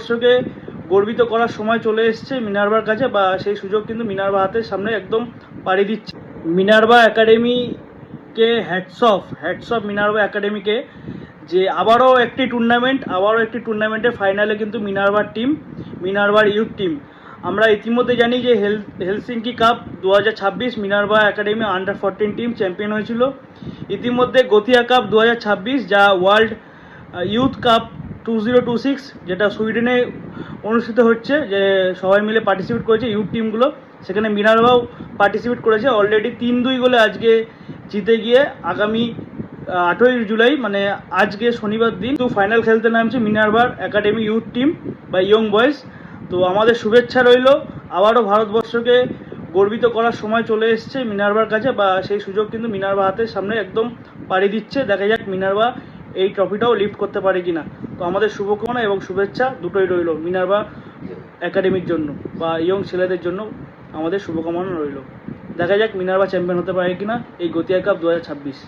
ভারতবর্ষকে গর্বিত করার সময় চলে এসেছে মিনার্ভার কাছে, বা সেই সুযোগ কিন্তু মিনার্ভা হাতের সামনে একদম পাড়ি দিচ্ছে। মিনার্ভা একাডেমিকে হ্যাটস অফ মিনার্ভা একাডেমিকে, যে আবারও একটি টুর্নামেন্টের ফাইনালে কিন্তু মিনার্ভার ইউথ টিম। আমরা ইতিমধ্যে জানি যে Helsinki cup 2026 Minerva academy under 14 team champion হয়েছিল। ইতিমধ্যে গতিয়া কাপ 2026, যা ওয়ার্ল্ড ইউথ কাপ 2026, যেটা সুইডেনে অনুষ্ঠিত হচ্ছে, যে সবাই মিলে পার্টিসিপেট করেছে ইউথ টিমগুলো, সেখানে মিনার্ভাও পার্টিসিপেট করেছে। অলরেডি 3-2 গোলে আজকে জিতে গিয়ে আগামী 8ই জুলাই মানে আজকে শনিবার দিন তো ফাইনাল খেলতে নামছে মিনার্ভার একাডেমি ইউথ টিম বা ইয়ং বয়েজ। তো আমাদের শুভেচ্ছা রইল, আবারও ভারতবর্ষকে গর্বিত করার সময় চলে এসেছে মিনার্ভার কাছে, বা সেই সুযোগ কিন্তু মিনার্ভা হাতের সামনে একদম পাড়ি দিচ্ছে। দেখা যাক মিনার্ভা এই ট্রফিটাও লিফট করতে পারে কিনা। তো আমাদের শুভকামনা এবং শুভেচ্ছা দুটোই রইল মিনার্ভা একাডেমির জন্য বা ইয়ং ছেলেদের জন্য। আমাদের শুভকামনা রইল। দেখা যাক মিনার্ভা চ্যাম্পিয়ন হতে পারে কিনা এই গতিয়া কাপ 2026।